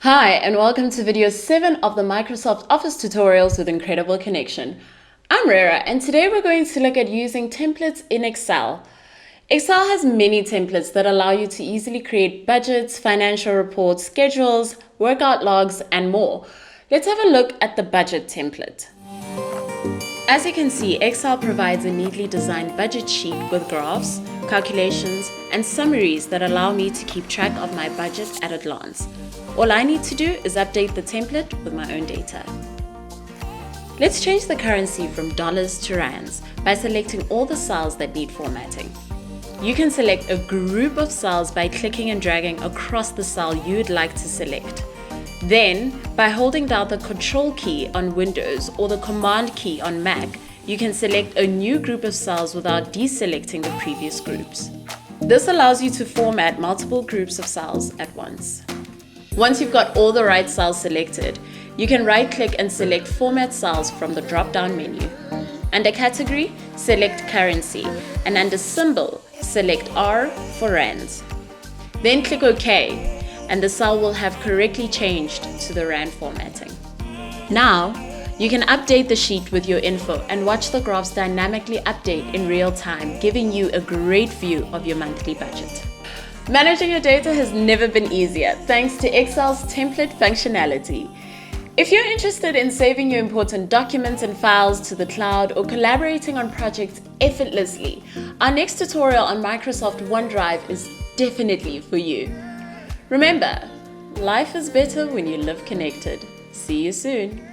Hi, and welcome to video 7 of the Microsoft Office tutorials with Incredible Connection. I'm Rera, and today we're going to look at using templates in Excel. Excel has many templates that allow you to easily create budgets, financial reports, schedules, workout logs, and more. Let's have a look at the budget template. As you can see, Excel provides a neatly designed budget sheet with graphs, calculations, and summaries that allow me to keep track of my budget at a glance. All I need to do is update the template with my own data. Let's change the currency from dollars to rands by selecting all the cells that need formatting. You can select a group of cells by clicking and dragging across the cell you'd like to select. Then, by holding down the Control key on Windows or the Command key on Mac, you can select a new group of cells without deselecting the previous groups. This allows you to format multiple groups of cells at once. Once you've got all the right cells selected, you can right-click and select Format Cells from the drop-down menu. Under Category, select Currency, and under Symbol, select R for Rands. Then click OK, and the cell will have correctly changed to the Rand formatting. Now, you can update the sheet with your info and watch the graphs dynamically update in real time, giving you a great view of your monthly budget. Managing your data has never been easier thanks to Excel's template functionality. If you're interested in saving your important documents and files to the cloud or collaborating on projects effortlessly, our next tutorial on Microsoft OneDrive is definitely for you. Remember, life is better when you live connected. See you soon.